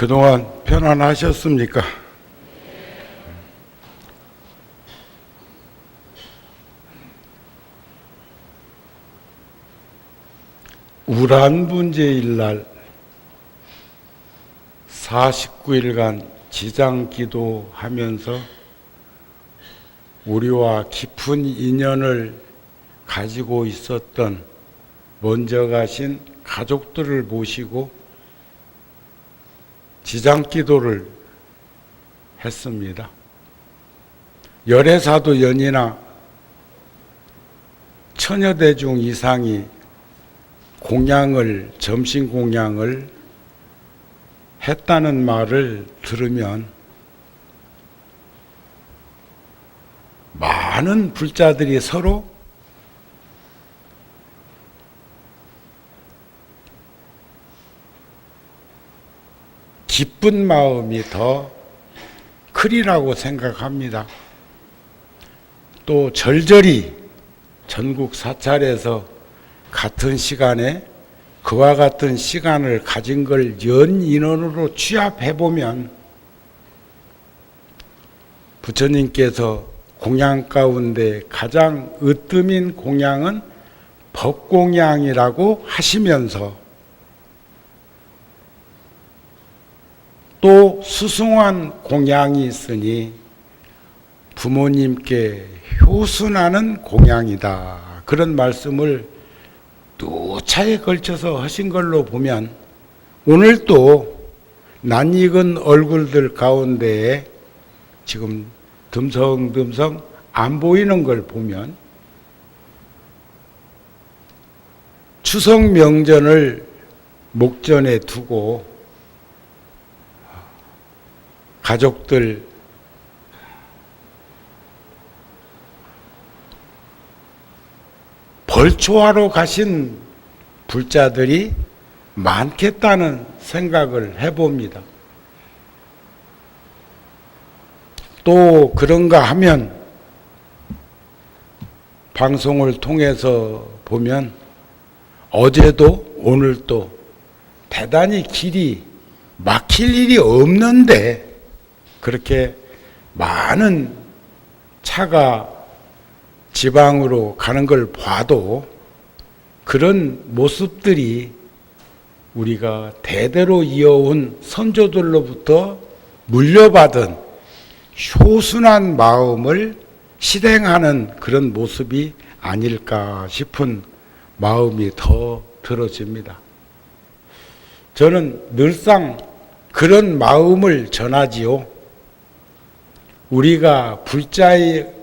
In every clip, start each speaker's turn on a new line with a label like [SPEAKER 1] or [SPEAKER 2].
[SPEAKER 1] 그동안 편안하셨습니까? 우란분제일 날 49일간 지장기도 하면서 우리와 깊은 인연을 가지고 있었던 먼저 가신 가족들을 모시고 지장기도를 했습니다. 열애사도 연이나 천여대중 이상이 점심 공양을 했다는 말을 들으면 많은 불자들이 서로 기쁜 마음이 더 크리라고 생각합니다. 또 절절히 전국 사찰에서 같은 시간에 그와 같은 시간을 가진 걸 연 인원으로 취합해보면 부처님께서 공양 가운데 가장 으뜸인 공양은 법공양이라고 하시면서 또 수승한 공양이 있으니 부모님께 효순하는 공양이다. 그런 말씀을 두 차에 걸쳐서 하신 걸로 보면 오늘 또 낯익은 얼굴들 가운데에 지금 듬성듬성 안 보이는 걸 보면 추석 명절을 목전에 두고 가족들 벌초하러 가신 불자들이 많겠다는 생각을 해봅니다. 또 그런가 하면 방송을 통해서 보면 어제도 오늘도 대단히 길이 막힐 일이 없는데 그렇게 많은 차가 지방으로 가는 걸 봐도 그런 모습들이 우리가 대대로 이어온 선조들로부터 물려받은 효순한 마음을 실행하는 그런 모습이 아닐까 싶은 마음이 더 들어집니다. 저는 늘상 그런 마음을 전하지요. 우리가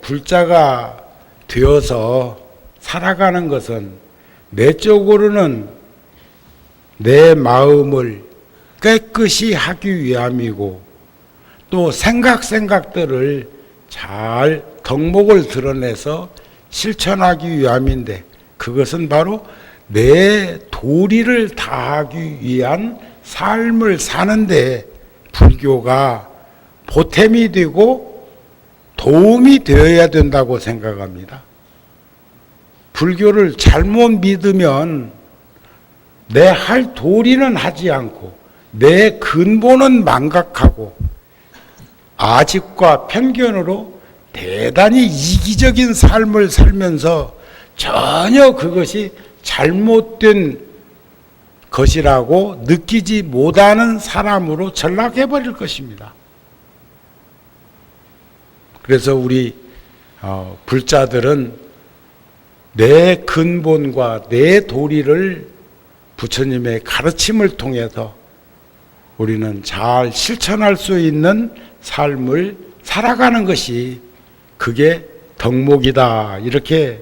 [SPEAKER 1] 불자가 되어서 살아가는 것은 내적으로는 내 마음을 깨끗이 하기 위함이고 또 생각들을 잘 덕목을 드러내서 실천하기 위함인데 그것은 바로 내 도리를 다하기 위한 삶을 사는데 불교가 보탬이 되고 도움이 되어야 된다고 생각합니다. 불교를 잘못 믿으면 내 할 도리는 하지 않고 내 근본은 망각하고 아집과 편견으로 대단히 이기적인 삶을 살면서 전혀 그것이 잘못된 것이라고 느끼지 못하는 사람으로 전락해버릴 것입니다. 그래서 우리 불자들은 내 근본과 내 도리를 부처님의 가르침을 통해서 우리는 잘 실천할 수 있는 삶을 살아가는 것이 그게 덕목이다 이렇게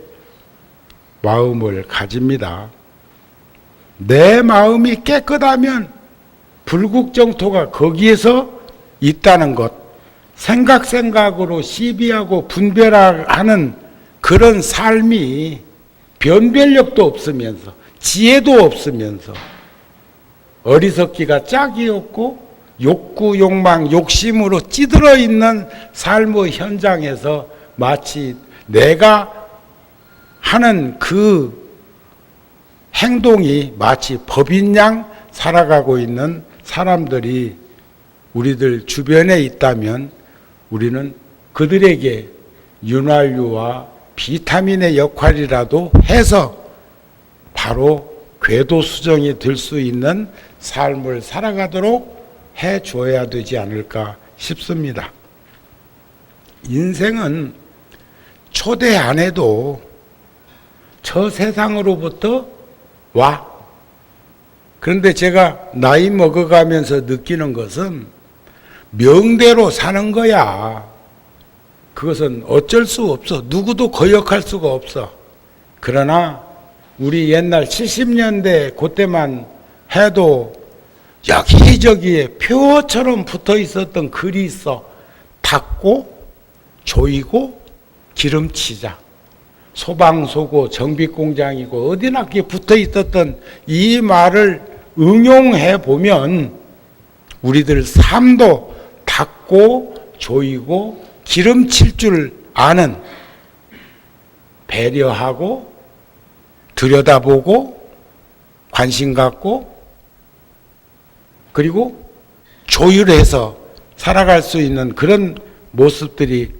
[SPEAKER 1] 마음을 가집니다. 내 마음이 깨끗하면 불국정토가 거기에서 있다는 것 생각으로 시비하고 분별하는 그런 삶이 변별력도 없으면서 지혜도 없으면서 어리석기가 짝이 없고 욕구, 욕망, 욕심으로 찌들어 있는 삶의 현장에서 마치 내가 하는 그 행동이 마치 법인 양 살아가고 있는 사람들이 우리들 주변에 있다면 우리는 그들에게 윤활유와 비타민의 역할이라도 해서 바로 궤도 수정이 될 수 있는 삶을 살아가도록 해줘야 되지 않을까 싶습니다. 인생은 초대 안 해도 저 세상으로부터 와. 그런데 제가 나이 먹어가면서 느끼는 것은 명대로 사는 거야. 그것은 어쩔 수 없어. 누구도 거역할 수가 없어. 그러나 우리 옛날 70년대 그때만 해도 여기저기에 표처럼 붙어 있었던 글이 있어. 닦고 조이고 기름치자. 소방소고 정비공장이고 어디나 그게 붙어 있었던 이 말을 응용해 보면 우리들 삶도 닦고 조이고 기름칠 줄 아는, 배려하고 들여다보고 관심 갖고 그리고 조율해서 살아갈 수 있는 그런 모습들이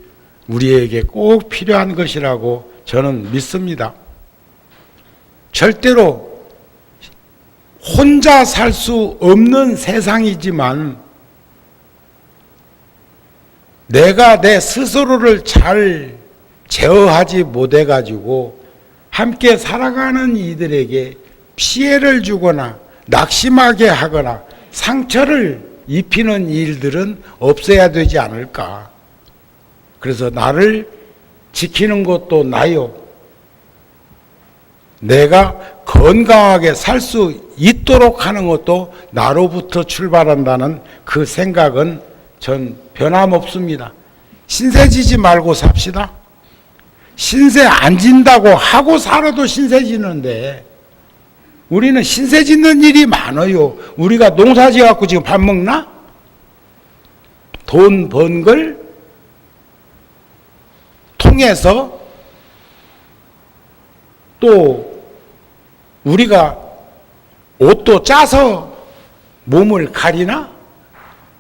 [SPEAKER 1] 우리에게 꼭 필요한 것이라고 저는 믿습니다. 절대로 혼자 살 수 없는 세상이지만 내가 내 스스로를 잘 제어하지 못해가지고 함께 살아가는 이들에게 피해를 주거나 낙심하게 하거나 상처를 입히는 일들은 없어야 되지 않을까. 그래서 나를 지키는 것도 나요. 내가 건강하게 살 수 있도록 하는 것도 나로부터 출발한다는 그 생각은 전 변함없습니다. 신세 지지 말고 삽시다. 신세 안 진다고 하고 살아도 신세 지는데 우리는 신세 짓는 일이 많아요. 우리가 농사 지어갖고 지금 밥 먹나? 돈 번 걸 통해서 또 우리가 옷도 짜서 몸을 가리나?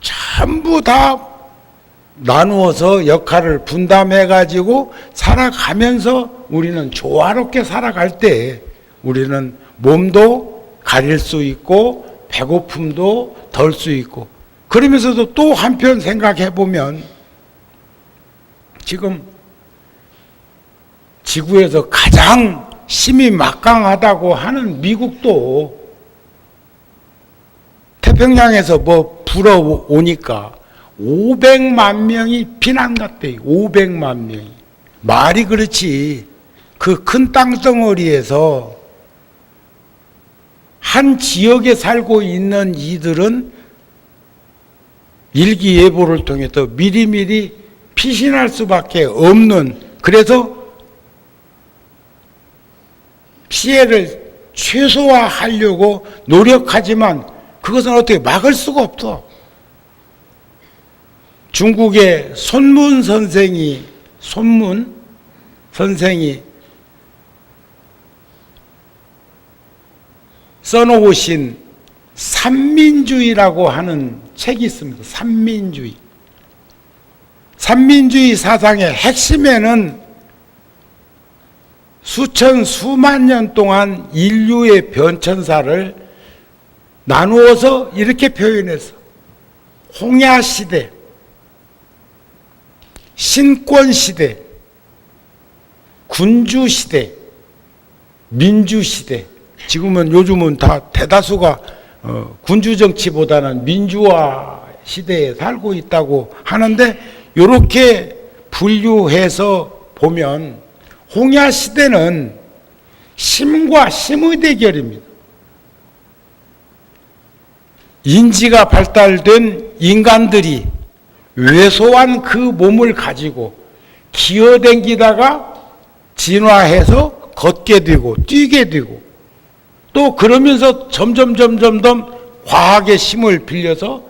[SPEAKER 1] 전부 다 나누어서 역할을 분담해가지고 살아가면서 우리는 조화롭게 살아갈 때 우리는 몸도 가릴 수 있고 배고픔도 덜 수 있고 그러면서도 또 한편 생각해보면 지금 지구에서 가장 힘이 막강하다고 하는 미국도 태평양에서 뭐 불어오니까 500만 명이 피난 갔대요. 500만 명이. 말이 그렇지. 그 큰 땅덩어리에서 한 지역에 살고 있는 이들은 일기예보를 통해서 미리미리 피신할 수밖에 없는, 그래서 피해를 최소화하려고 노력하지만 그것은 어떻게 막을 수가 없어. 중국의 손문 선생이 써놓으신 삼민주의라고 하는 책이 있습니다. 삼민주의 사상의 핵심에는 수만 년 동안 인류의 변천사를 나누어서 이렇게 표현해서 홍야시대, 신권시대, 군주시대, 민주시대. 요즘은 다 대다수가 군주정치보다는 민주화 시대에 살고 있다고 하는데, 이렇게 분류해서 보면 홍야시대는 심과 심의 대결입니다. 인지가 발달된 인간들이 왜소한 그 몸을 가지고 기어댕기다가 진화해서 걷게 되고 뛰게 되고 또 그러면서 점점 과학의 힘을 빌려서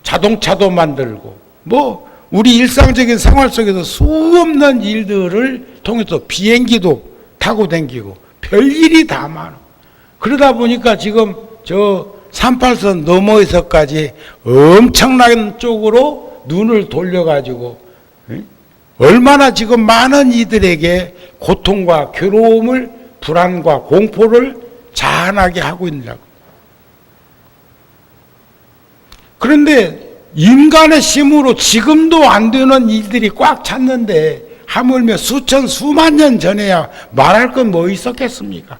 [SPEAKER 1] 자동차도 만들고 뭐 우리 일상적인 생활 속에서 수없는 일들을 통해서 비행기도 타고 다니고 별일이 다 많아. 그러다 보니까 지금 저 38선 너머에서까지 엄청난 쪽으로 눈을 돌려가지고 얼마나 지금 많은 이들에게 고통과 괴로움을, 불안과 공포를 자아나게 하고 있느냐고. 그런데 인간의 힘으로 지금도 안 되는 일들이 꽉 찼는데 하물며 수천 수만 년 전에야 말할 건 뭐 있었겠습니까?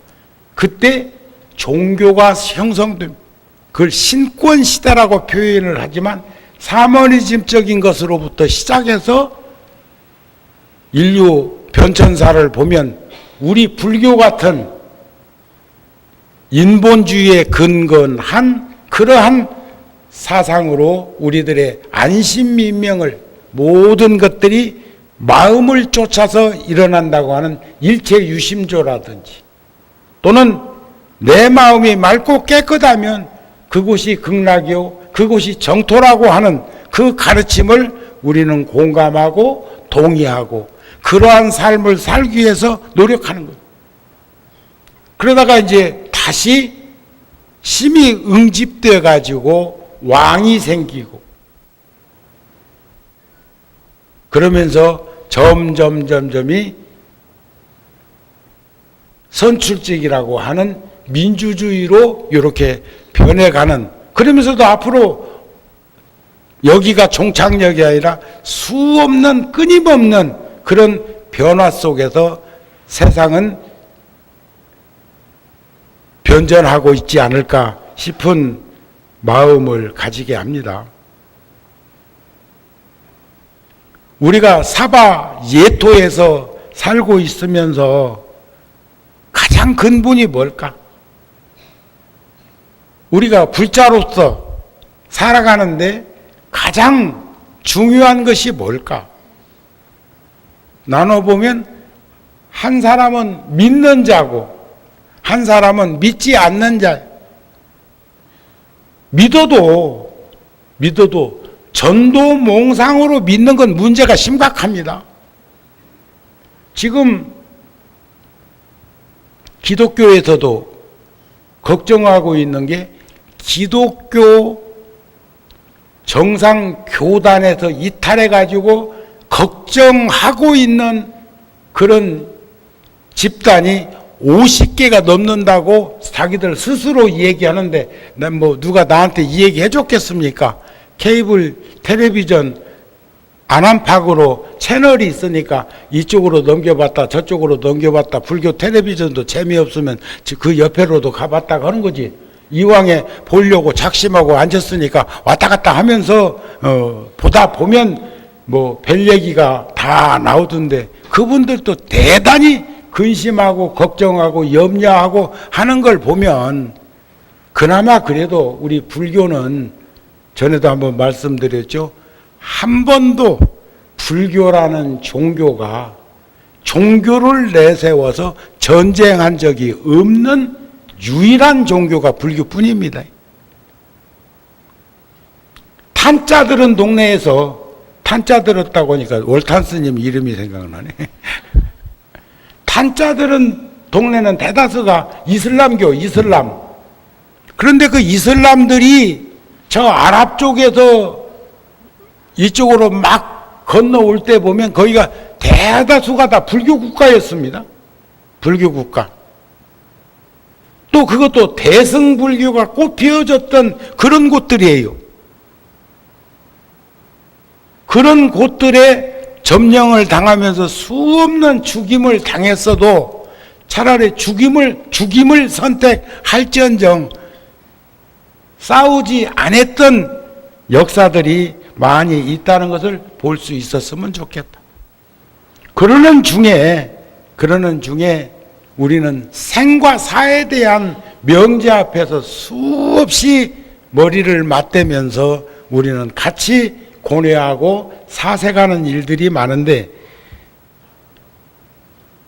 [SPEAKER 1] 그때 종교가 형성됩니다. 그걸 신권 시대라고 표현을 하지만 사머니즘적인 것으로부터 시작해서 인류 변천사를 보면 우리 불교 같은 인본주의에 근거한 그러한 사상으로 우리들의 안심민명을 모든 것들이 마음을 쫓아서 일어난다고 하는 일체유심조라든지 또는 내 마음이 맑고 깨끗하면 그곳이 극락이요 그곳이 정토라고 하는 그 가르침을 우리는 공감하고 동의하고 그러한 삶을 살기 위해서 노력하는 거예요. 그러다가 이제 다시 힘이 응집되어 가지고 왕이 생기고 그러면서 점점점점이 선출직이라고 하는 민주주의로 이렇게 변해가는, 그러면서도 앞으로 여기가 종착역이 아니라 수없는 끊임없는 그런 변화 속에서 세상은 변전하고 있지 않을까 싶은 마음을 가지게 합니다. 우리가 사바 예토에서 살고 있으면서 가장 근본이 뭘까? 우리가 불자로서 살아가는데 가장 중요한 것이 뭘까? 나눠보면 한 사람은 믿는 자고 한 사람은 믿지 않는 자. 믿어도 전도몽상으로 믿는 건 문제가 심각합니다. 지금 기독교에서도 걱정하고 있는 게 기독교 정상 교단에서 이탈해가지고 걱정하고 있는 그런 집단이 50개가 넘는다고 자기들 스스로 얘기하는데 난 뭐 누가 나한테 이 얘기 해줬겠습니까? 케이블 텔레비전 안암팍으로 채널이 있으니까 이쪽으로 넘겨봤다 저쪽으로 넘겨봤다 불교 텔레비전도 재미없으면 그 옆에로도 가봤다 하는 거지. 이왕에 보려고 작심하고 앉았으니까 왔다 갔다 하면서 보다 보면 뭐 별 얘기가 다 나오던데 그분들도 대단히 근심하고 걱정하고 염려하고 하는 걸 보면 그나마 그래도 우리 불교는 전에도 한번 말씀드렸죠. 한 번도 불교라는 종교가 종교를 내세워서 전쟁한 적이 없는 유일한 종교가 불교뿐입니다. 탄자 들은 동네에서 탄자 들었다고 하니까 월탄 스님 이름이 생각나네. 탄자 들은 동네는 대다수가 이슬람교, 이슬람. 그런데 그 이슬람들이 저 아랍 쪽에서 이쪽으로 막 건너올 때 보면 거기가 대다수가 다 불교 국가였습니다. 불교 국가. 또 그것도 대승불교가 꽃 피어졌던 그런 곳들이에요. 그런 곳들에 점령을 당하면서 수없는 죽임을 당했어도 차라리 죽임을 선택할지언정 싸우지 않았던 역사들이 많이 있다는 것을 볼 수 있었으면 좋겠다. 그러는 중에 우리는 생과 사에 대한 명제 앞에서 수없이 머리를 맞대면서 우리는 같이 고뇌하고 사색하는 일들이 많은데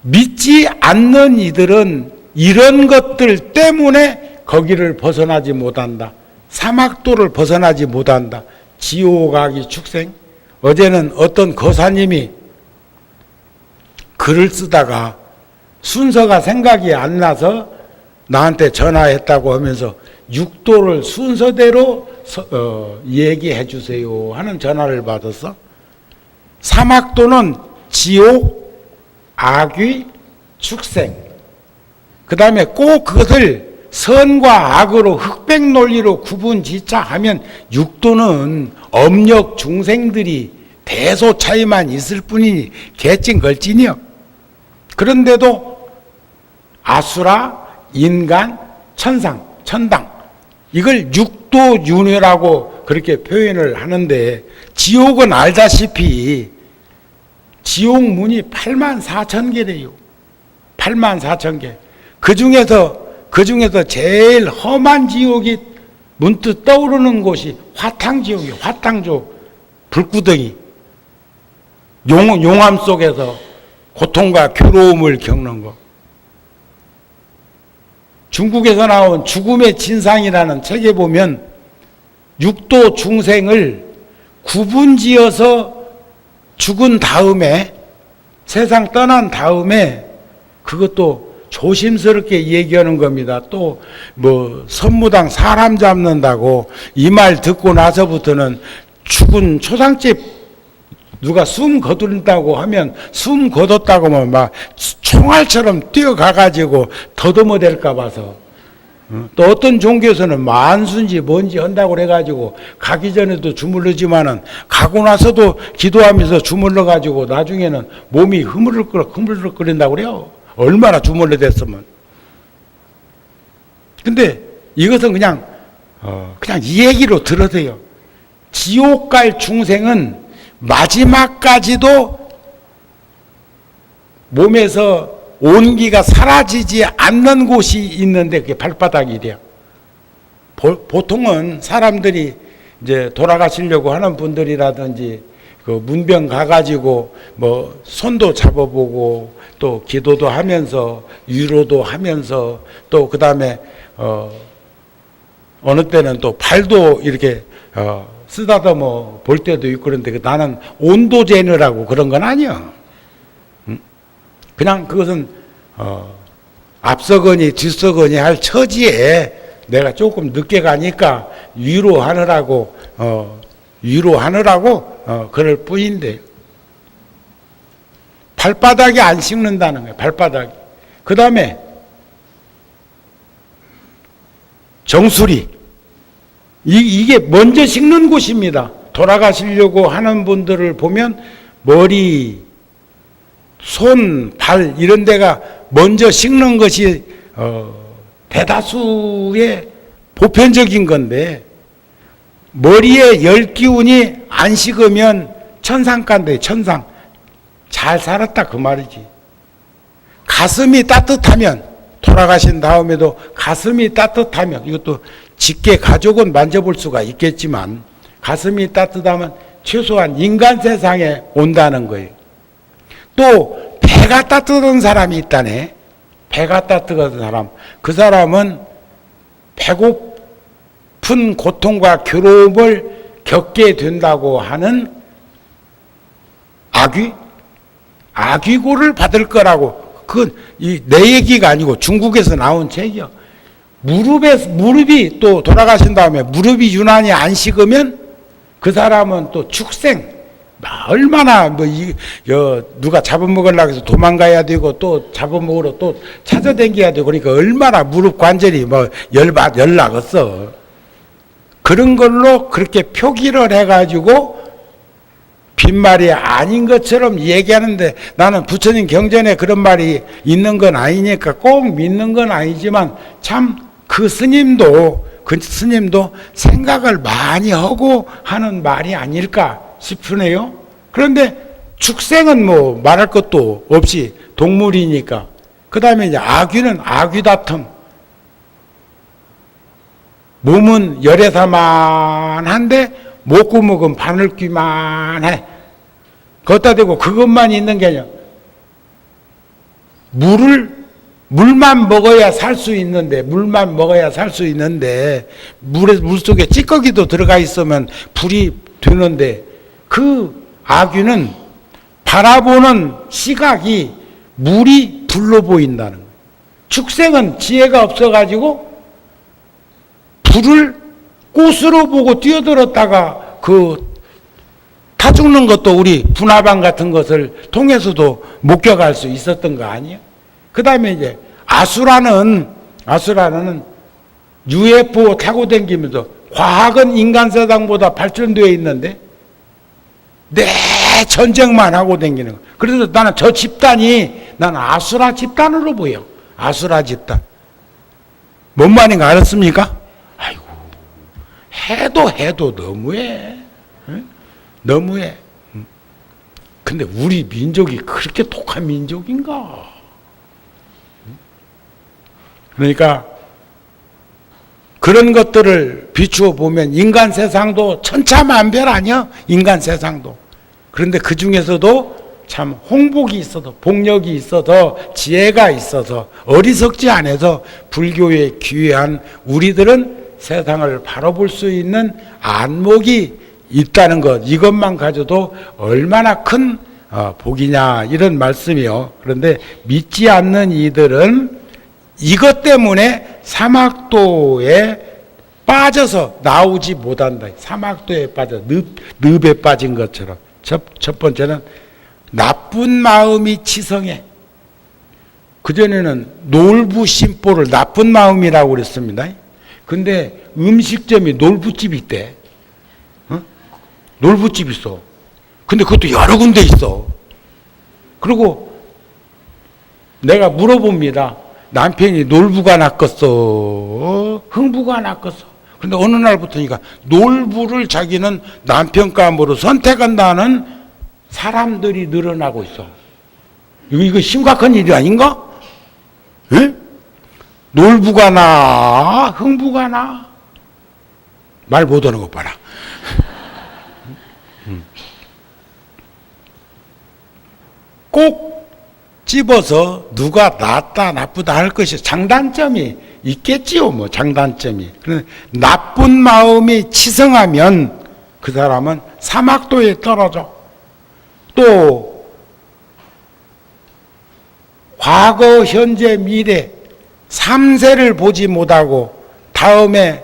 [SPEAKER 1] 믿지 않는 이들은 이런 것들 때문에 거기를 벗어나지 못한다. 사막도를 벗어나지 못한다. 지옥아기 축생. 어제는 어떤 거사님이 글을 쓰다가 순서가 생각이 안 나서 나한테 전화했다고 하면서 육도를 순서대로 얘기해 주세요 하는 전화를 받아서 사막도는 지옥, 악귀, 축생, 그 다음에 꼭 그것을 선과 악으로 흑백 논리로 구분 짓자 하면 육도는 엄력 중생들이 대소 차이만 있을 뿐이니 개찐 걸찐이요. 그런데도 아수라, 인간, 천상, 천당 이걸 육도윤회라고 그렇게 표현을 하는데 지옥은 알다시피 지옥 문이 84,000개래요. 84,000개. 그 중에서 제일 험한 지옥이 문득 떠오르는 곳이 화탕지옥이에요. 화탕지옥. 불구덩이. 용암 속에서 고통과 괴로움을 겪는 것. 중국에서 나온 죽음의 진상이라는 책에 보면 육도 중생을 구분지어서 죽은 다음에 세상 떠난 다음에 그것도 조심스럽게 얘기하는 겁니다. 또 뭐 선무당 사람 잡는다고 이 말 듣고 나서부터는 죽은 초상집 누가 숨 거둔다고 하면 숨 거뒀다고 하면 막 총알처럼 뛰어가가지고 더듬어 댈까 봐서 또 어떤 종교에서는 만순지 뭔지 한다고 그래가지고 가기 전에도 주물르지만은 가고 나서도 기도하면서 주물러가지고 나중에는 몸이 흐물흐물거린다고 그래요. 얼마나 주물러 댔으면. 근데 이것은 그냥 이 얘기로 들으세요. 지옥 갈 중생은 마지막까지도 몸에서 온기가 사라지지 않는 곳이 있는데 그게 발바닥이래요. 보통은 사람들이 이제 돌아가시려고 하는 분들이라든지 그 문병 가가지고 뭐 손도 잡아보고 또 기도도 하면서 위로도 하면서 또 그 다음에 어느 때는 또 발도 이렇게 쓰다듬어 볼 때도 있고 그런데 나는 온도 재느라고 그런 건 아니야. 그냥 그것은 앞서거니 뒤서거니 할 처지에 내가 조금 늦게 가니까 위로하느라고 그럴 뿐인데 발바닥이 안 식는다는 거예요. 발바닥이. 그 다음에 정수리. 이게 먼저 식는 곳입니다. 돌아가시려고 하는 분들을 보면 머리, 손, 발 이런 데가 먼저 식는 것이 대다수의 보편적인 건데 머리에 열 기운이 안 식으면 천상 간대. 천상. 잘 살았다 그 말이지. 가슴이 따뜻하면 돌아가신 다음에도 가슴이 따뜻하면 이것도 직계 가족은 만져볼 수가 있겠지만 가슴이 따뜻하면 최소한 인간 세상에 온다는 거예요. 또 배가 따뜻한 사람이 있다네. 배가 따뜻한 사람. 그 사람은 배고픈 고통과 괴로움을 겪게 된다고 하는 악귀고를 받을 거라고. 그건 내 얘기가 아니고 중국에서 나온 책이요. 무릎이 또 돌아가신 다음에 무릎이 유난히 안 식으면 그 사람은 또 축생. 얼마나 누가 잡아먹으려고 해서 도망가야 되고 또 잡아먹으러 또 찾아다녀야 되고 그러니까 얼마나 무릎 관절이 열나겠어. 그런 걸로 그렇게 표기를 해가지고 빈말이 아닌 것처럼 얘기하는데 나는 부처님 경전에 그런 말이 있는 건 아니니까 꼭 믿는 건 아니지만 참 그 스님도 생각을 많이 하고 하는 말이 아닐까 싶으네요. 그런데 축생은 뭐 말할 것도 없이 동물이니까. 그 다음에 이제 악귀는 악귀다툼. 몸은 열애사만한데 목구멍은 바늘귀만 해. 걷다 대고 그것만 있는 게 아니야. 물만 먹어야 살 수 있는데 물속에 찌꺼기도 들어가 있으면 불이 되는데 그 악귀는 바라보는 시각이 물이 불로 보인다는 거예요. 축생은 지혜가 없어가지고 불을 꽃으로 보고 뛰어들었다가 그 타 죽는 것도 우리 분화방 같은 것을 통해서도 목격할 수 있었던 거 아니에요? 그 다음에 이제 아수라는 UFO 타고 다니면서 과학은 인간 세상보다 발전되어 있는데 내 전쟁만 하고 다니는 거. 그래서 나는 저 집단이 나는 아수라 집단으로 보여. 아수라 집단. 뭔 말인가 알았습니까? 아이고, 해도 너무해. 응? 너무해. 근데 우리 민족이 그렇게 독한 민족인가? 그러니까 그런 것들을 비추어 보면 인간 세상도 천차만별 아니야? 인간 세상도. 그런데 그 중에서도 참 홍복이 있어서, 복력이 있어서, 지혜가 있어서, 어리석지 않아서 불교에 귀한 우리들은 세상을 바라볼 수 있는 안목이 있다는 것, 이것만 가져도 얼마나 큰 복이냐 이런 말씀이요. 그런데 믿지 않는 이들은 이것 때문에 사막도에 빠져서 나오지 못한다. 사막도에 빠져 늪에 빠진 것처럼. 첫 번째는 나쁜 마음이 치성해. 그전에는 놀부심보를 나쁜 마음이라고 그랬습니다. 근데 음식점이 놀부집이 있대. 어? 놀부집 있어. 근데 그것도 여러 군데 있어. 그리고 내가 물어봅니다. 남편이 놀부가 낫겠어? 흥부가 낫겠어? 근데 어느 날부터니까 놀부를 자기는 남편감으로 선택한다는 사람들이 늘어나고 있어. 이거 심각한 일이 아닌가? 에? 놀부가 나? 흥부가 나? 말 못하는 것 봐라. 꼭 집어서 누가 낫다 나쁘다 할 것이 장단점이 있겠지요. 뭐 장단점이. 그런데 나쁜 마음이 치성하면 그 사람은 사막도에 떨어져. 또 과거, 현재, 미래 3세를 보지 못하고 다음에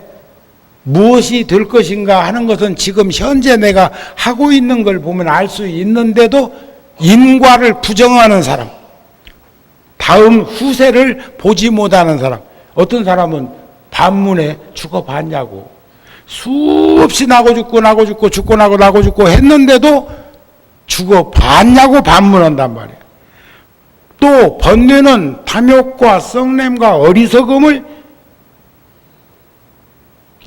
[SPEAKER 1] 무엇이 될 것인가 하는 것은 지금 현재 내가 하고 있는 걸 보면 알 수 있는데도 인과를 부정하는 사람, 다음 후세를 보지 못하는 사람. 어떤 사람은 반문에 죽어봤냐고 수없이 나고 죽고 죽고 나고 죽고 했는데도 죽어봤냐고 반문한단 말이에요. 또 번뇌는 탐욕과 썩냄과 어리석음을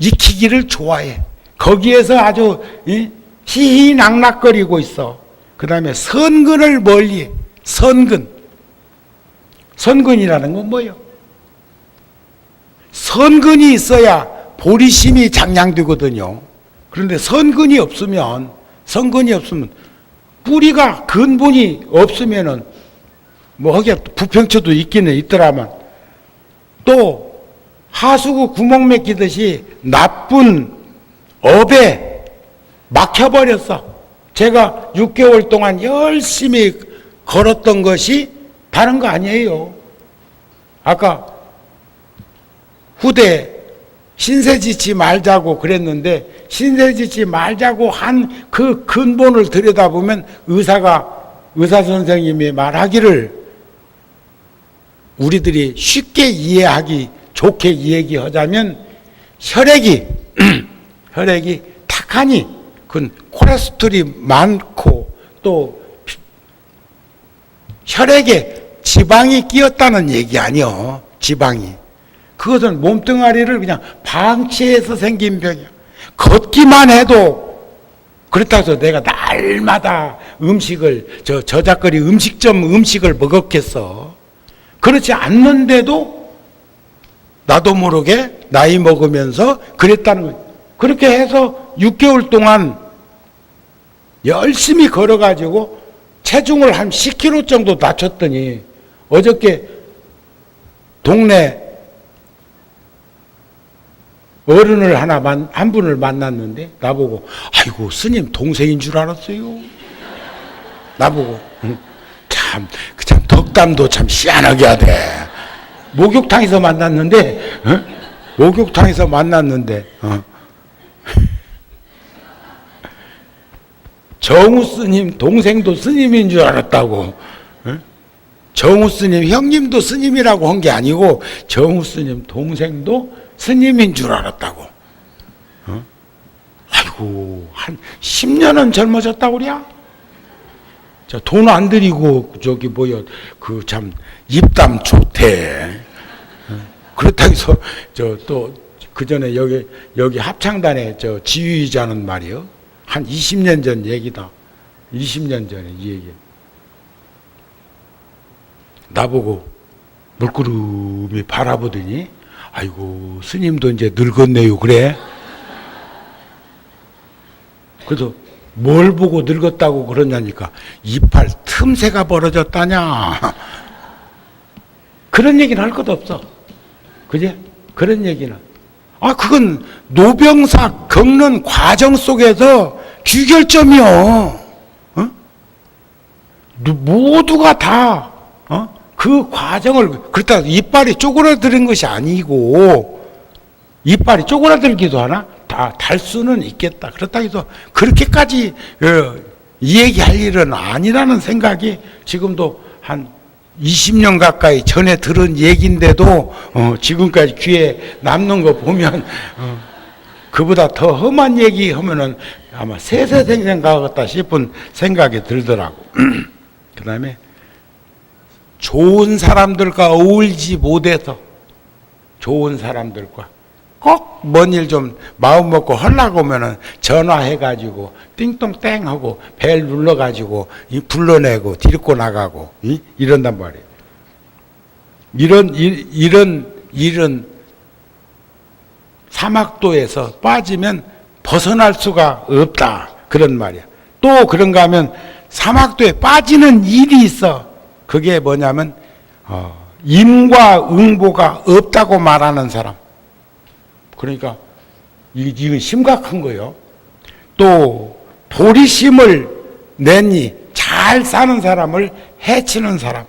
[SPEAKER 1] 익히기를 좋아해. 거기에서 아주 희희낙낙거리고 있어. 그 다음에 선근을 멀리해. 선근이라는 건 뭐예요? 선근이 있어야 보리심이 장량되거든요. 그런데 선근이 없으면 뿌리가 근본이 없으면은 뭐 하기야 부평초도 있기는 있더라만 또 하수구 구멍 맥히듯이 나쁜 업에 막혀버렸어. 제가 6개월 동안 열심히 걸었던 것이 다른 거 아니에요. 아까 후대 신세 짓지 말자고 그랬는데 신세 짓지 말자고 한 그 근본을 들여다보면 의사 선생님이 말하기를 우리들이 쉽게 이해하기 좋게 얘기하자면 혈액이 탁하니 그 콜레스테롤이 많고 또 혈액에 지방이 끼었다는 얘기 아니요. 지방이. 그것은 몸뚱아리를 그냥 방치해서 생긴 병이야. 걷기만 해도 그렇다고 해서 내가 날마다 음식을 저작거리 음식점 음식을 먹었겠어. 그렇지 않는데도 나도 모르게 나이 먹으면서 그랬다는 거예요. 그렇게 해서 6개월 동안 열심히 걸어가지고 체중을 한 10kg 정도 낮췄더니 어저께 동네 어른을 한 분을 만났는데 나보고 아이고 스님 동생인 줄 알았어요. 나보고 참 덕담도 참 희한하게 하대. 목욕탕에서 만났는데 목욕탕에서 만났는데 정우 스님 동생도 스님인 줄 알았다고. 정우 스님 형님도 스님이라고 한 게 아니고 정우 스님 동생도 스님인 줄 알았다고. 아이고 한 10년은 젊어졌다고 그래야? 돈 안 들이고 저기 뭐야 그 참 입담 좋대. 그렇다고 해서 저 또 그 전에 여기 합창단에 저 지휘자는 말이요. 한 20년 전 얘기다. 20년 전에 이 얘기. 나보고 물구름이 바라보더니 아이고 스님도 이제 늙었네요 그래. 그래서 뭘 보고 늙었다고 그러냐니까 이빨 틈새가 벌어졌다냐. 그런 얘기는 할 것도 없어. 그제? 그런 얘기는. 그건 노병사 겪는 과정 속에서 귀결점이요. 모두가 다, 그 과정을, 그렇다고 이빨이 쪼그라드는 것이 아니고, 이빨이 쪼그라들기도 하나? 다 달 수는 있겠다. 그렇다고 해서 그렇게까지 이 얘기할 일은 아니라는 생각이 지금도 한 20년 가까이 전에 들은 얘기인데도 지금까지 귀에 남는 거 보면 그보다 더 험한 얘기 하면은 아마 세세생생 가겠다 싶은 생각이 들더라고. 그 다음에 좋은 사람들과 어울리지 못해서 좋은 사람들과 꼭 뭔 일 좀 마음 먹고 하려고 하면은 전화해가지고 띵동땡 하고 벨 눌러가지고 불러내고 데리고 나가고 이런단 말이에요. 이런 일은 사막도에서 빠지면 벗어날 수가 없다. 그런 말이야. 또 그런가 하면 사막도에 빠지는 일이 있어. 그게 뭐냐면 임과 응보가 없다고 말하는 사람. 그러니까 이건 심각한 거예요. 또 보리심을 내니 잘 사는 사람을 해치는 사람.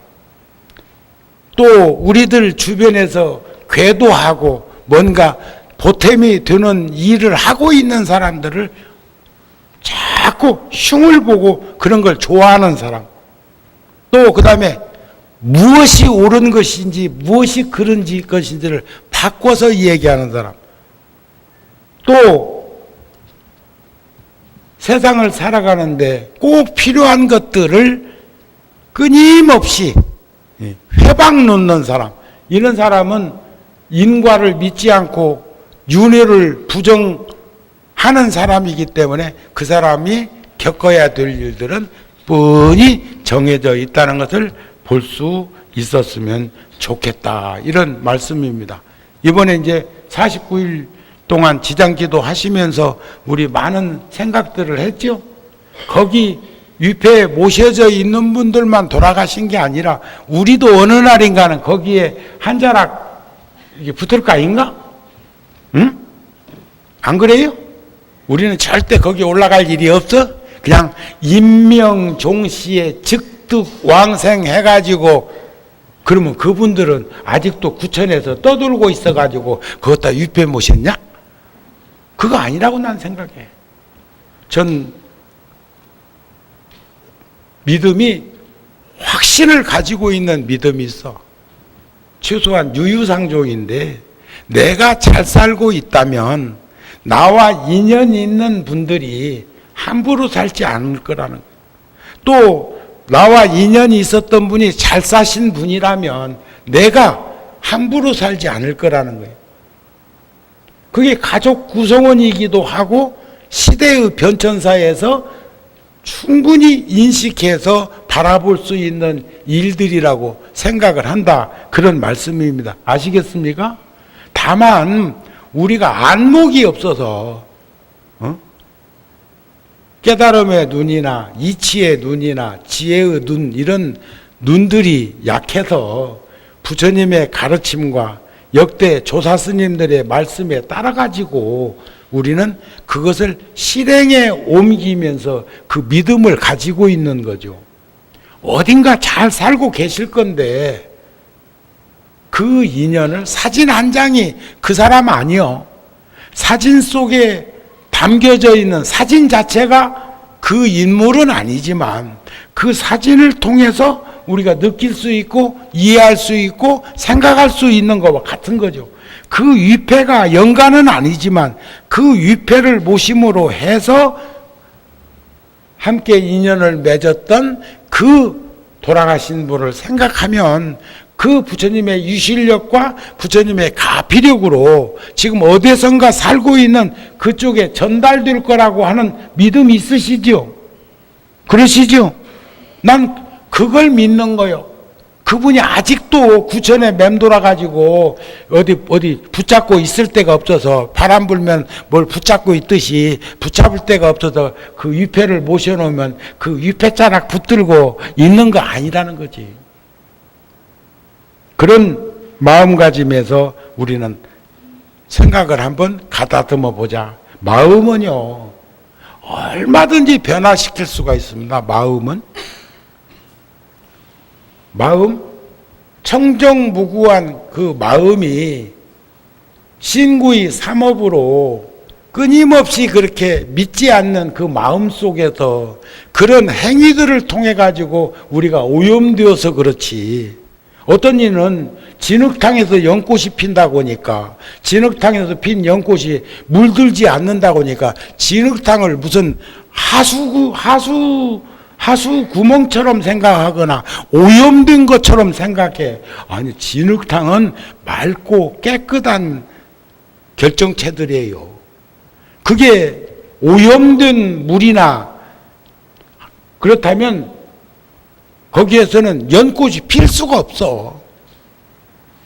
[SPEAKER 1] 또 우리들 주변에서 궤도하고 뭔가 보탬이 되는 일을 하고 있는 사람들을 자꾸 흉을 보고 그런 걸 좋아하는 사람. 또 그 다음에 무엇이 옳은 것인지 무엇이 그런 것인지를 바꿔서 얘기하는 사람. 또 세상을 살아가는데 꼭 필요한 것들을 끊임없이 회방 놓는 사람. 이런 사람은 인과를 믿지 않고 윤회를 부정하는 사람이기 때문에 그 사람이 겪어야 될 일들은 뻔히 정해져 있다는 것을 볼 수 있었으면 좋겠다. 이런 말씀입니다. 이번에 이제 49일 동안 지장기도 하시면서 우리 많은 생각들을 했죠. 거기 위패에 모셔져 있는 분들만 돌아가신 게 아니라 우리도 어느 날인가는 거기에 한 자락 붙을 거 아닌가? 응? 안 그래요? 우리는 절대 거기 올라갈 일이 없어? 그냥 임명종시에 즉득 왕생해가지고 그러면 그분들은 아직도 구천에서 떠돌고 있어가지고 그것다 위패 모셨냐? 그거 아니라고 난 생각해. 전 믿음이 확신을 가지고 있는 믿음이 있어. 최소한 유유상종인데 내가 잘 살고 있다면 나와 인연이 있는 분들이 함부로 살지 않을 거라는 거예요. 또 나와 인연이 있었던 분이 잘 사신 분이라면 내가 함부로 살지 않을 거라는 거예요. 그게 가족 구성원이기도 하고 시대의 변천사에서 충분히 인식해서 바라볼 수 있는 일들이라고 생각을 한다. 그런 말씀입니다. 아시겠습니까? 다만 우리가 안목이 없어서 깨달음의 눈이나 이치의 눈이나 지혜의 눈 이런 눈들이 약해서 부처님의 가르침과 역대 조사 스님들의 말씀에 따라가지고 우리는 그것을 실행에 옮기면서 그 믿음을 가지고 있는 거죠. 어딘가 잘 살고 계실 건데 그 인연을 사진 한 장이 그 사람 아니요. 사진 속에 담겨져 있는 사진 자체가 그 인물은 아니지만 그 사진을 통해서 우리가 느낄 수 있고 이해할 수 있고 생각할 수 있는 것과 같은 거죠. 그 위패가 연관은 아니지만 그 위패를 모심으로 해서 함께 인연을 맺었던 그 돌아가신 분을 생각하면 그 부처님의 유실력과 부처님의 가피력으로 지금 어디선가 살고 있는 그쪽에 전달될 거라고 하는 믿음이 있으시죠? 그러시죠? 난 그걸 믿는 거요. 그분이 아직도 구천에 맴돌아가지고 어디 붙잡고 있을 데가 없어서 바람 불면 뭘 붙잡고 있듯이 붙잡을 데가 없어서 그 위패를 모셔놓으면 그 위패자락 붙들고 있는 거 아니라는 거지. 그런 마음가짐에서 우리는 생각을 한번 가다듬어 보자. 마음은요, 얼마든지 변화시킬 수가 있습니다. 마음, 청정무구한 그 마음이 신구의 삼업으로 끊임없이 그렇게 믿지 않는 그 마음 속에서 그런 행위들을 통해 가지고 우리가 오염되어서 그렇지. 어떤 이는 진흙탕에서 연꽃이 핀다고 하니까 진흙탕에서 핀 연꽃이 물들지 않는다고 하니까 진흙탕을 무슨 하수 구멍처럼 생각하거나 오염된 것처럼 생각해. 아니, 진흙탕은 맑고 깨끗한 결정체들이에요. 그게 오염된 물이나 그렇다면 거기에서는 연꽃이 필 수가 없어.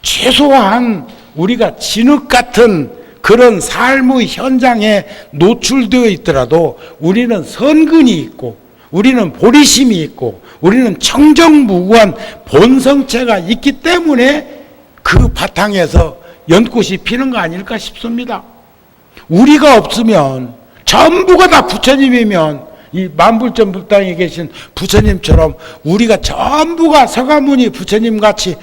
[SPEAKER 1] 최소한 우리가 진흙 같은 그런 삶의 현장에 노출되어 있더라도 우리는 선근이 있고 우리는 보리심이 있고 우리는 청정무구한 본성체가 있기 때문에 그 바탕에서 연꽃이 피는 거 아닐까 싶습니다. 우리가 없으면 전부가 다 부처님이면 이 만불전불당에 계신 부처님처럼 우리가 전부가 서가모니 부처님같이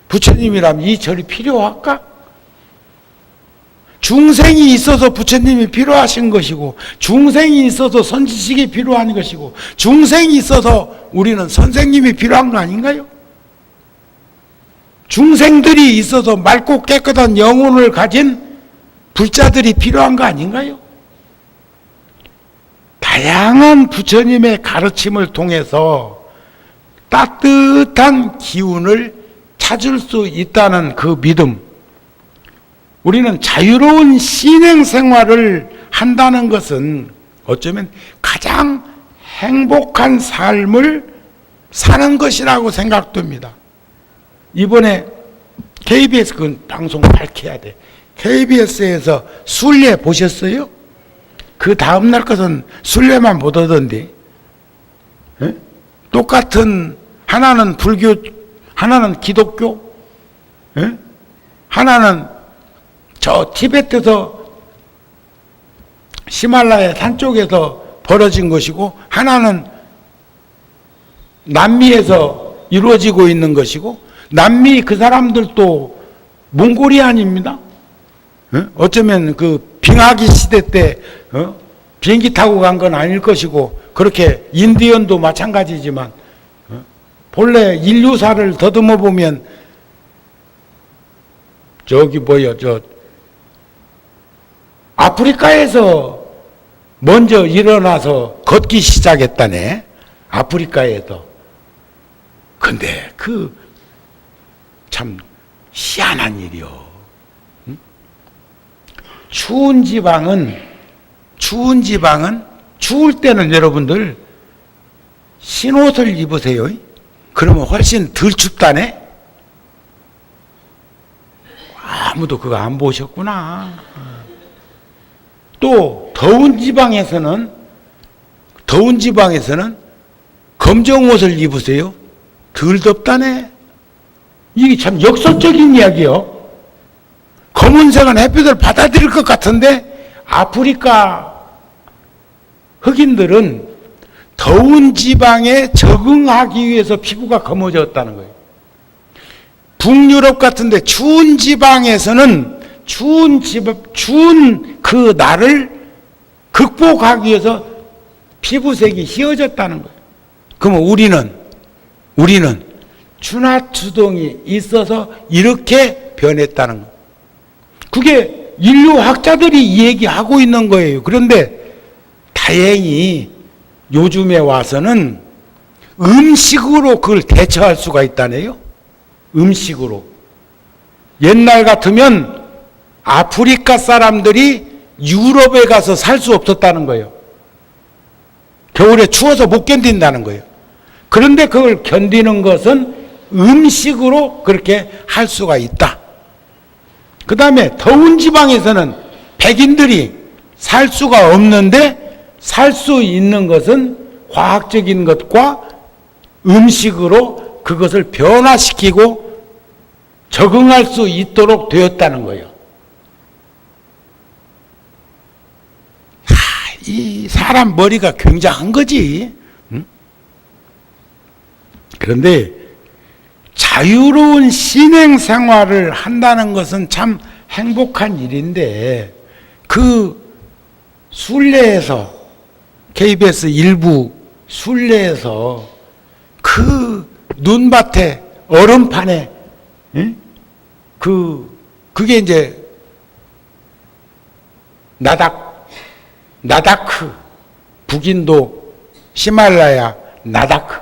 [SPEAKER 1] 부처님이라면 이 절이 필요할까? 중생이 있어서 부처님이 필요하신 것이고 중생이 있어서 선지식이 필요한 것이고 중생이 있어서 우리는 선생님이 필요한 거 아닌가요? 중생들이 있어서 맑고 깨끗한 영혼을 가진 불자들이 필요한 거 아닌가요? 다양한 부처님의 가르침을 통해서 따뜻한 기운을 찾을 수 있다는 그 믿음, 우리는 자유로운 신행생활을 한다는 것은 어쩌면 가장 행복한 삶을 사는 것이라고 생각됩니다. 이번에 KBS 그 방송 밝혀야 돼. KBS에서 순례 보셨어요? 그 다음날 것은 순례만 보더던데. 에? 똑같은 하나는 불교, 하나는 기독교, 에? 하나는 저 티베트에서 히말라야 산 쪽에서 벌어진 것이고 하나는 남미에서 이루어지고 있는 것이고 남미 그 사람들도 몽골이안입니다. 어쩌면 그 빙하기 시대 때 비행기 타고 간 건 아닐 것이고 그렇게 인디언도 마찬가지지만 본래 인류사를 더듬어 보면 저기 뭐요 저 아프리카에서 먼저 일어나서 걷기 시작했다네. 아프리카에서. 근데 그 참 희한한 일이요. 추운 지방은 추울 때는 여러분들 흰옷을 입으세요. 그러면 훨씬 덜 춥다네. 아무도 그거 안 보셨구나. 또 더운 지방에서는 검정 옷을 입으세요. 덜 덥다네. 이게 참 역설적인 이야기요. 검은색은 햇빛을 받아들일 것 같은데 아프리카 흑인들은 더운 지방에 적응하기 위해서 피부가 검어졌다는 거예요. 북유럽 같은데 추운 지방에서는 추운 그 날을 극복하기 위해서 피부색이 희어졌다는 거예요. 그러면 우리는 준하추동이 있어서 이렇게 변했다는 거예요. 그게 인류학자들이 얘기하고 있는 거예요. 그런데 다행히 요즘에 와서는 음식으로 그걸 대처할 수가 있다네요. 음식으로. 옛날 같으면 아프리카 사람들이 유럽에 가서 살 수 없었다는 거예요. 겨울에 추워서 못 견딘다는 거예요. 그런데 그걸 견디는 것은 음식으로 그렇게 할 수가 있다. 그 다음에 더운 지방에서는 백인들이 살 수가 없는데 살 수 있는 것은 과학적인 것과 음식으로 그것을 변화시키고 적응할 수 있도록 되었다는 거예요. 이 사람 머리가 굉장한 거지. 응? 그런데 자유로운 신행 생활을 한다는 것은 참 행복한 일인데 그 순례에서 KBS 일부 순례에서 그 눈밭에 얼음판에 응? 그게 이제 나다크 북인도 히말라야 나다크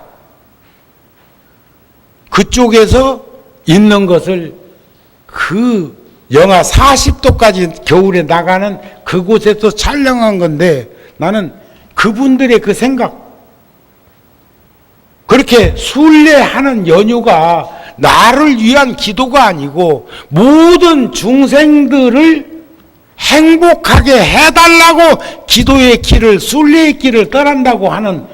[SPEAKER 1] 그쪽에서 있는 것을 그 영하 40도까지 겨울에 나가는 그곳에서 촬영한 건데 나는 그분들의 그 생각 그렇게 순례하는 연휴가 나를 위한 기도가 아니고 모든 중생들을 행복하게 해달라고 기도의 길을 순례의 길을 떠난다고 하는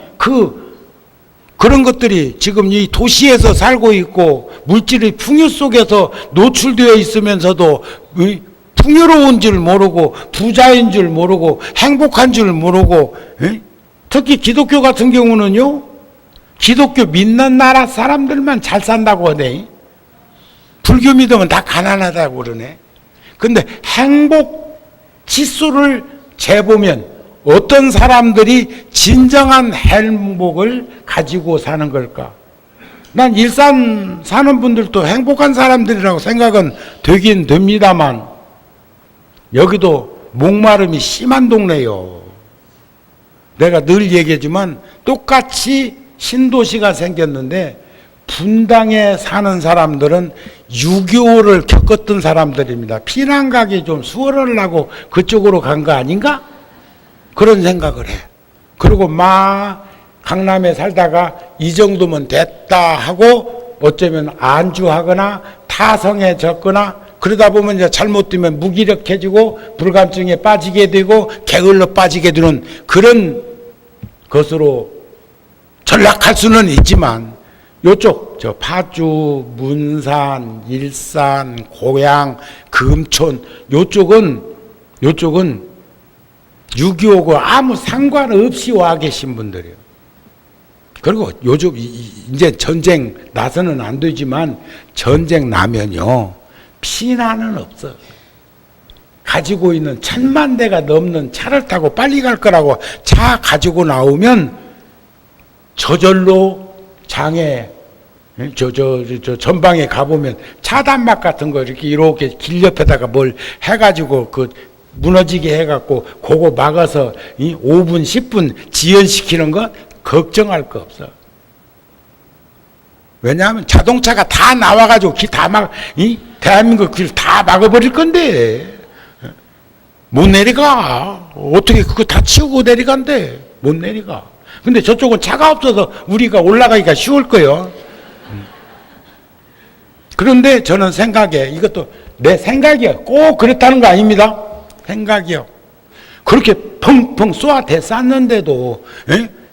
[SPEAKER 1] 그런 것들이 지금 이 도시에서 살고 있고 물질의 풍요 속에서 노출되어 있으면서도 풍요로운 줄 모르고 부자인 줄 모르고 행복한 줄 모르고 특히 기독교 같은 경우는요 기독교 믿는 나라 사람들만 잘 산다고 하네. 불교 믿으면 다 가난하다고 그러네. 근데 행복 지수를 재보면 어떤 사람들이 진정한 행복을 가지고 사는 걸까? 난 일산 사는 분들도 행복한 사람들이라고 생각은 되긴 됩니다만 여기도 목마름이 심한 동네요. 내가 늘 얘기하지만 똑같이 신도시가 생겼는데 분당에 사는 사람들은 6.25를 겪었던 사람들입니다. 피난 가기 좀 수월하려고 그쪽으로 간 거 아닌가? 그런 생각을 해. 그리고 강남에 살다가 이 정도면 됐다 하고 어쩌면 안주하거나 타성에 젖거나 그러다 보면 이제 잘못되면 무기력해지고 불감증에 빠지게 되고 게을러 빠지게 되는 그런 것으로 전락할 수는 있지만 요쪽 저 파주, 문산, 일산, 고양, 금촌 요쪽은 6.25고 아무 상관없이 와 계신 분들이에요. 그리고 요즘 이제 전쟁 나서는 안 되지만 전쟁 나면요 피난은 없어. 가지고 있는 1000만 대가 넘는 차를 타고 빨리 갈 거라고 차 가지고 나오면 저절로 장에 저 전방에 가보면 차단막 같은 거 이렇게 길 옆에다가 뭘 해가지고 그 무너지게 해갖고 그거 막아서 5분 10분 지연시키는 거 걱정할 거 없어. 왜냐하면 자동차가 다 나와가지고 길 다 대한민국 길 다 막아버릴 건데 못 내려가. 어떻게 그거 다 치우고 내려간대. 못 내려가. 근데 저쪽은 차가 없어서 우리가 올라가기가 쉬울 거예요. 그런데 저는 생각에 이것도 내 생각이에요. 꼭 그렇다는 거 아닙니다. 생각이요. 그렇게 펑펑 쏘아대 쌌는데도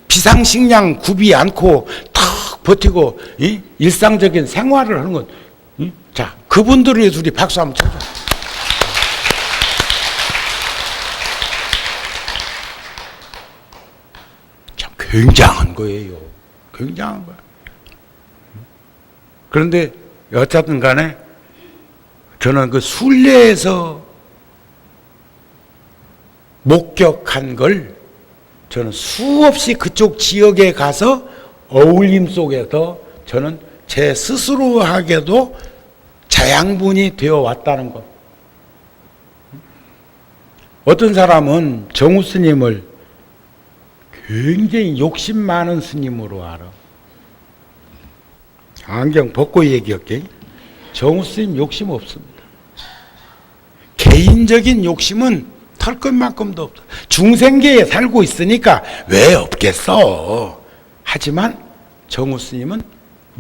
[SPEAKER 1] 비상식량 구비 않고 탁 버티고 일상적인 생활을 하는 건 자 그분들을 위해서 우리 박수 한번 쳐줘. 참 굉장한 거예요. 굉장한 거야. 그런데 어쨌든 간에 저는 그 순례에서 목격한 걸 저는 수없이 그쪽 지역에 가서 어울림 속에서 저는 제 스스로에게도 자양분이 되어 왔다는 것. 어떤 사람은 정우 스님을 굉장히 욕심 많은 스님으로 알아. 안경 벗고 얘기할게. 정우 스님 욕심 없습니다. 개인적인 욕심은 털 것만큼도 없어. 중생계에 살고 있으니까 왜 없겠어. 하지만 정우 스님은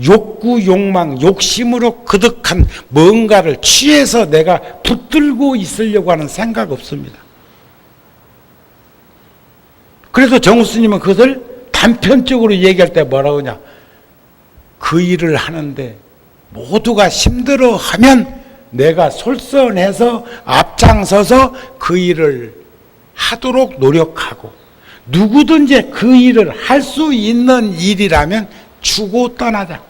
[SPEAKER 1] 욕구, 욕망, 욕심으로 그득한 뭔가를 취해서 내가 붙들고 있으려고 하는 생각 없습니다. 그래서 정우 스님은 그것을 단편적으로 얘기할 때 뭐라고 하냐. 그 일을 하는데 모두가 힘들어하면 내가 솔선해서 앞장서서 그 일을 하도록 노력하고, 누구든지 그 일을 할 수 있는 일이라면 주고 떠나자.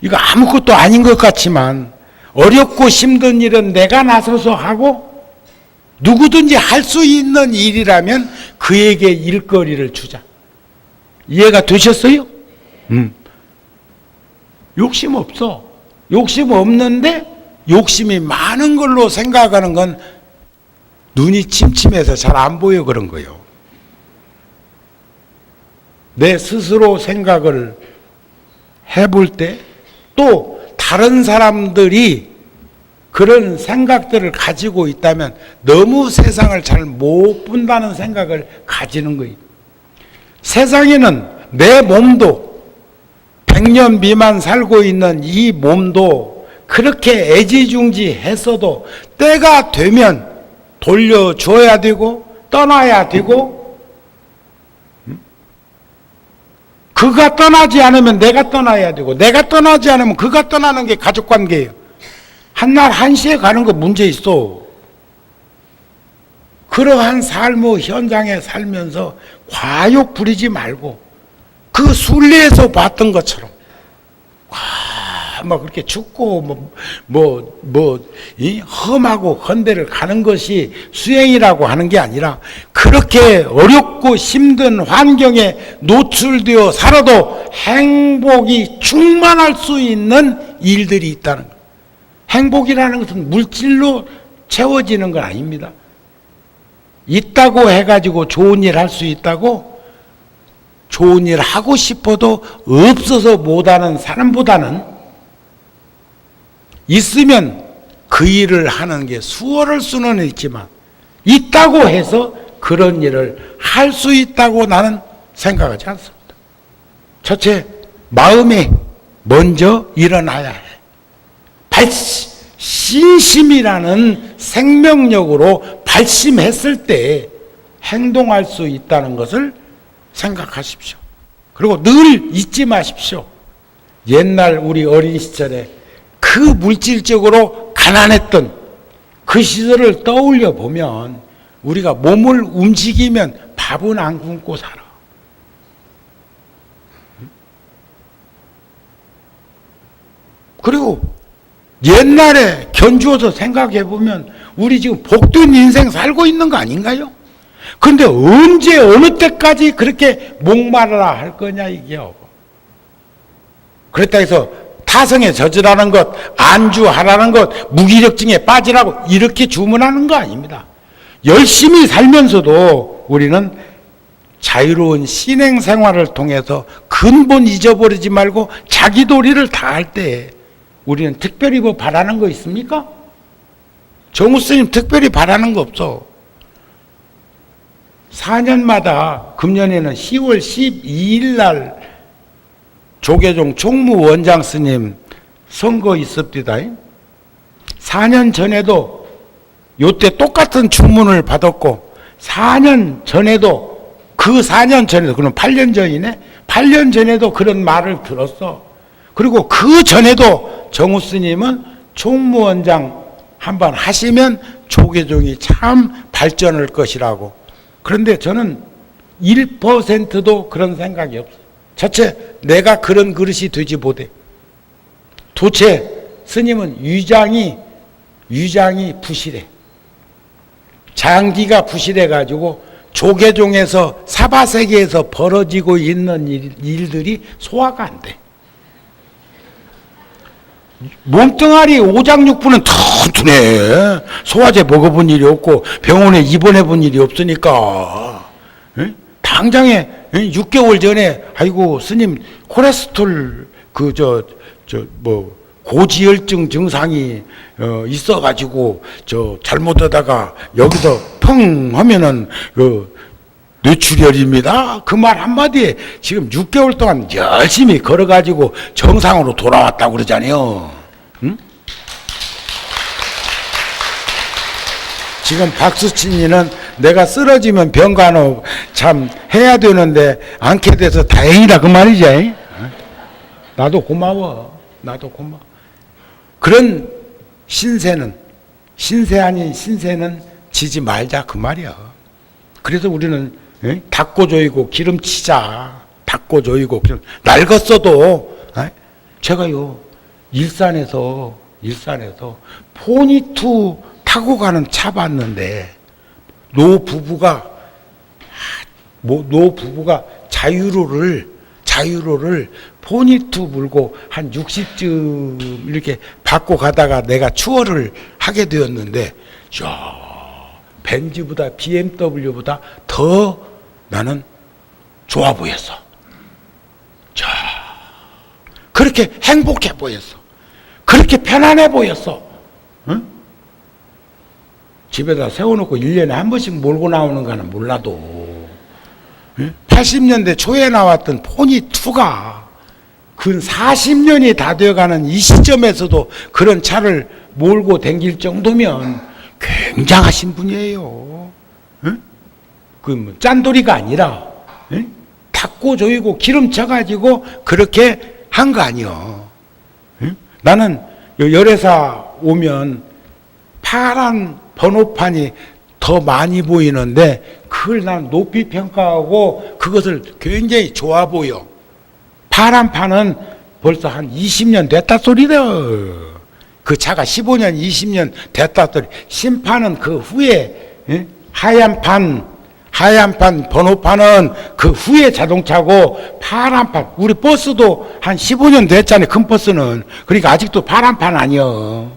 [SPEAKER 1] 이거 아무것도 아닌 것 같지만 어렵고 힘든 일은 내가 나서서 하고, 누구든지 할 수 있는 일이라면 그에게 일거리를 주자. 이해가 되셨어요? 욕심 없어. 욕심 없는데 욕심이 많은 걸로 생각하는 건 눈이 침침해서 잘 안 보여 그런 거예요. 내 스스로 생각을 해볼 때 또 다른 사람들이 그런 생각들을 가지고 있다면 너무 세상을 잘 못 본다는 생각을 가지는 거예요. 세상에는 내 몸도 100년 미만 살고 있는 이 몸도 그렇게 애지중지했어도 때가 되면 돌려줘야 되고 떠나야 되고, 그가 떠나지 않으면 내가 떠나야 되고, 내가 떠나지 않으면 그가 떠나는 게 가족관계예요. 한날 한시에 가는 거 문제 있어. 그러한 삶의 현장에 살면서 과욕 부리지 말고 그 순례에서 봤던 것처럼 막 그렇게 춥고 이 험하고 헌데를 가는 것이 수행이라고 하는 게 아니라, 그렇게 어렵고 힘든 환경에 노출되어 살아도 행복이 충만할 수 있는 일들이 있다는 거예요. 행복이라는 것은 물질로 채워지는 건 아닙니다. 있다고 해가지고 좋은 일 할 수 있다고, 좋은 일 하고 싶어도 없어서 못하는 사람보다는 있으면 그 일을 하는 게 수월할 수는 있지만, 있다고 해서 그런 일을 할 수 있다고 나는 생각하지 않습니다. 첫째, 마음이 먼저 일어나야 해. 신심이라는 생명력으로 발심했을 때 행동할 수 있다는 것을 생각하십시오. 그리고 늘 잊지 마십시오. 옛날 우리 어린 시절에 그 물질적으로 가난했던 그 시절을 떠올려 보면 우리가 몸을 움직이면 밥은 안 굶고 살아. 그리고 옛날에 견주어서 생각해 보면 우리 지금 복된 인생 살고 있는 거 아닌가요? 그런데 언제 어느 때까지 그렇게 목마르라 할 거냐 이게요. 그렇다 해서 타성에 젖으라는 것, 안주하라는 것, 무기력증에 빠지라고 이렇게 주문하는 거 아닙니다. 열심히 살면서도 우리는 자유로운 신행 생활을 통해서 근본 잊어버리지 말고 자기 도리를 다할 때 우리는 특별히 뭐 바라는 거 있습니까? 정우 스님 특별히 바라는 거 없어. 4년마다 금년에는 10월 12일 날 조계종 총무원장 스님 선거 있습니다. 4년 전에도 요때 똑같은 주문을 받았고, 4년 전에도 그 4년 전에도, 그럼 8년 전이네. 8년 전에도 그런 말을 들었어. 그리고 그 전에도 정우 스님은 총무원장 한번 하시면 조계종이 참 발전할 것이라고. 그런데 저는 1%도 그런 생각이 없어요. 자체 내가 그런 그릇이 되지 못해. 도체 스님은 위장이 부실해. 장기가 부실해가지고 조계종에서 사바세계에서 벌어지고 있는 일들이 소화가 안 돼. 몸뚱아리 오장육부는 튼튼해. 소화제 먹어본 일이 없고 병원에 입원해본 일이 없으니까. 당장에 6개월 전에 아이고 스님 콜레스테롤 고지혈증 증상이 있어가지고 잘못하다가 여기서 펑 하면은 뇌출혈입니다. 그 말 한마디에 지금 6개월 동안 열심히 걸어가지고 정상으로 돌아왔다고 그러잖아요. 응? 지금 박수친이는 내가 쓰러지면 병간호 참 해야 되는데 않게 돼서 다행이다 그 말이지. 나도 고마워. 그런 신세 아닌 신세는 지지 말자 그 말이야. 그래서 우리는 닦고 조이고 기름치자. 닦고 조이고 낡았어도 제가요 일산에서 포니투 타고 가는 차 봤는데 노 부부가 자유로를 포니투 물고 한 60쯤 이렇게 받고 가다가 내가 추월을 하게 되었는데, 벤츠보다 BMW보다 더 나는 좋아 보였어. 그렇게 행복해 보였어. 그렇게 편안해 보였어. 응? 집에다 세워놓고 1년에 한 번씩 몰고 나오는 거는 몰라도 80년대 초에 나왔던 포니2가 근 40년이 다 되어가는 이 시점에서도 그런 차를 몰고 댕길 정도면 굉장하신 분이에요. 응? 그 짠돌이가 아니라 닦고 조이고 기름 쳐가지고 그렇게 한 거 아니요. 응? 나는 열애사 오면 파란 번호판이 더 많이 보이는데 그걸 난 높이 평가하고 그것을 굉장히 좋아 보여. 파란 판은 벌써 한 20년 됐다 소리다. 그 차가 15년 20년 됐다 소리. 신판은 그 후에 하얀 판 번호판은 그 후에 자동차고 파란 판 우리 버스도 한 15년 됐잖아요. 큰 버스는. 그러니까 아직도 파란 판 아니여.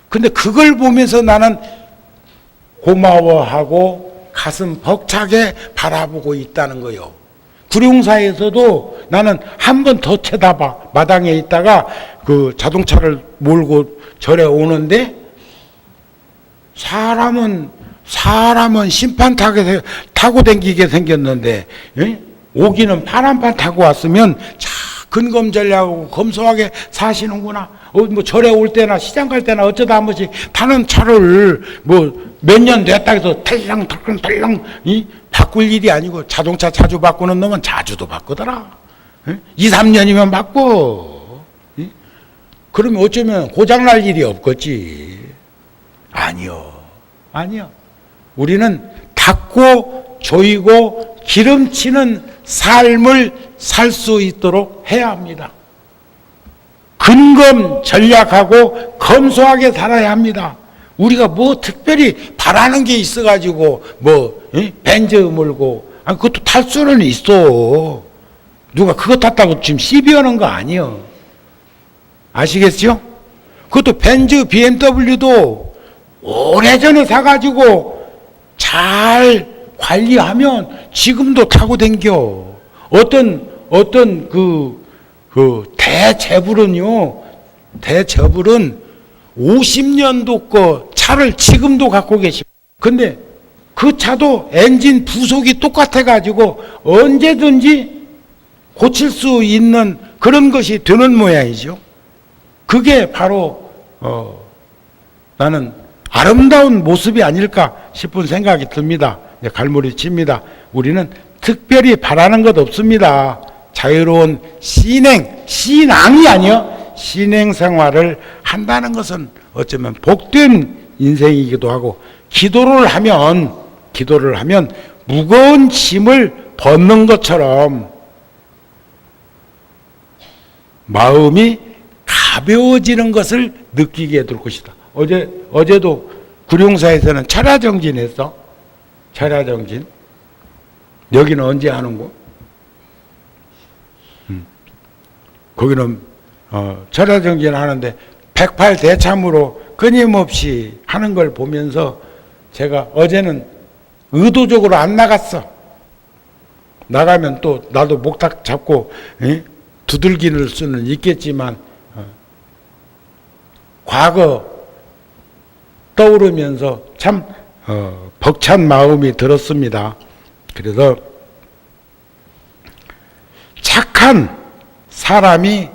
[SPEAKER 1] 근데 그걸 보면서 나는 고마워하고 가슴 벅차게 바라보고 있다는 거요. 구룡사에서도 나는 한 번 더 쳐다봐. 마당에 있다가 그 자동차를 몰고 절에 오는데 사람은 심판 타고 다니게 생겼는데 오기는 파란판 타고 왔으면 자 근검전략하고 검소하게 사시는구나. 뭐 절에 올 때나 시장 갈 때나 어쩌다 한 번씩 타는 차를 뭐 몇 년 됐다 해서 털렁 바꿀 일이 아니고 자동차 자주 바꾸는 놈은 자주도 바꾸더라. 2, 3년이면 바꿔. 그러면 어쩌면 고장날 일이 없겠지. 아니요. 우리는 닦고 조이고 기름치는 삶을 살 수 있도록 해야 합니다. 근검 전략하고 검소하게 살아야 합니다. 우리가 뭐 특별히 바라는 게 있어가지고 벤츠 몰고 그것도 탈 수는 있어. 누가 그거 탔다고 지금 시비하는 거 아니요. 아시겠죠? 그것도 벤츠 BMW도 오래전에 사가지고 잘 관리하면 지금도 타고 댕겨. 어떤 대재벌은 50년도 거 차를 지금도 갖고 계시고, 근데 그 차도 엔진 부속이 똑같아가지고 언제든지 고칠 수 있는 그런 것이 되는 모양이죠. 그게 바로 나는 아름다운 모습이 아닐까 싶은 생각이 듭니다. 갈무리 칩니다. 우리는 특별히 바라는 것 없습니다. 자유로운 신앙이 아니요. 신행 생활을 한다는 것은 어쩌면 복된 인생이기도 하고, 기도를 하면 무거운 짐을 벗는 것처럼 마음이 가벼워지는 것을 느끼게 될 것이다. 어제도 구룡사에서는 철야정진했어. 철야정진. 여기는 언제 하는 거? 거기는 철야정진 하는데 108대참으로 끊임없이 하는 걸 보면서 제가 어제는 의도적으로 안 나갔어. 나가면 또 나도 목탁 잡고 두들기는 수는 있겠지만 과거 떠오르면서 참 벅찬 마음이 들었습니다. 그래서 착한 사람이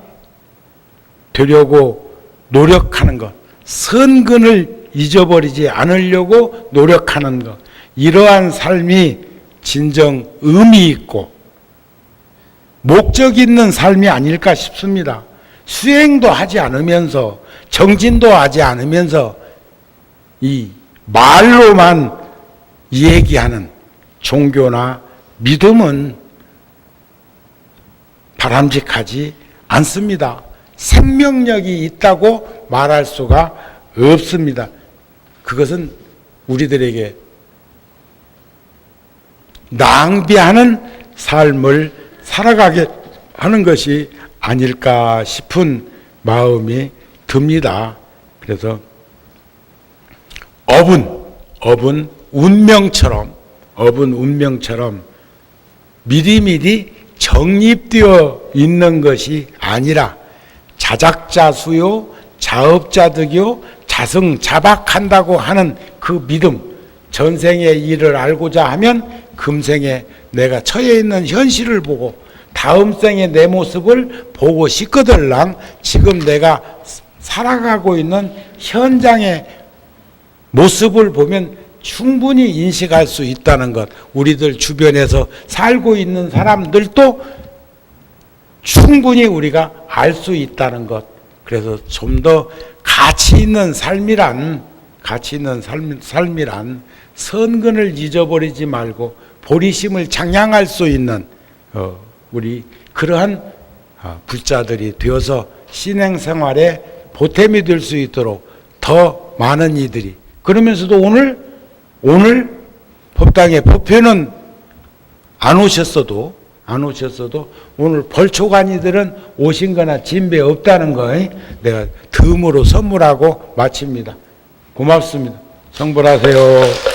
[SPEAKER 1] 되려고 노력하는 것, 선근을 잊어버리지 않으려고 노력하는 것, 이러한 삶이 진정 의미 있고 목적 있는 삶이 아닐까 싶습니다. 수행도 하지 않으면서 정진도 하지 않으면서 이 말로만 얘기하는 종교나 믿음은 바람직하지 않습니다. 생명력이 있다고 말할 수가 없습니다. 그것은 우리들에게 낭비하는 삶을 살아가게 하는 것이 아닐까 싶은 마음이 듭니다. 그래서 업은 운명처럼 미리미리 정립되어 있는 것이 아니라 자작자수요, 자업자득요, 자승자박한다고 하는 그 믿음, 전생의 일을 알고자 하면 금생에 내가 처해 있는 현실을 보고 다음 생에 내 모습을 보고 싶거들랑 지금 내가 살아가고 있는 현장의 모습을 보면 충분히 인식할 수 있다는 것, 우리들 주변에서 살고 있는 사람들도 충분히 우리가 알 수 있다는 것. 그래서 좀 더 가치 있는 삶이란 선근을 잊어버리지 말고 보리심을 장량할 수 있는 우리 그러한 불자들이 되어서 신행생활에 보탬이 될 수 있도록 더 많은 이들이, 그러면서도 오늘 법당에 법회는 안 오셨어도 오늘 벌초간이들은 오신 거나 진배 없다는 거 내가 덤으로 선물하고 마칩니다. 고맙습니다. 성불하세요.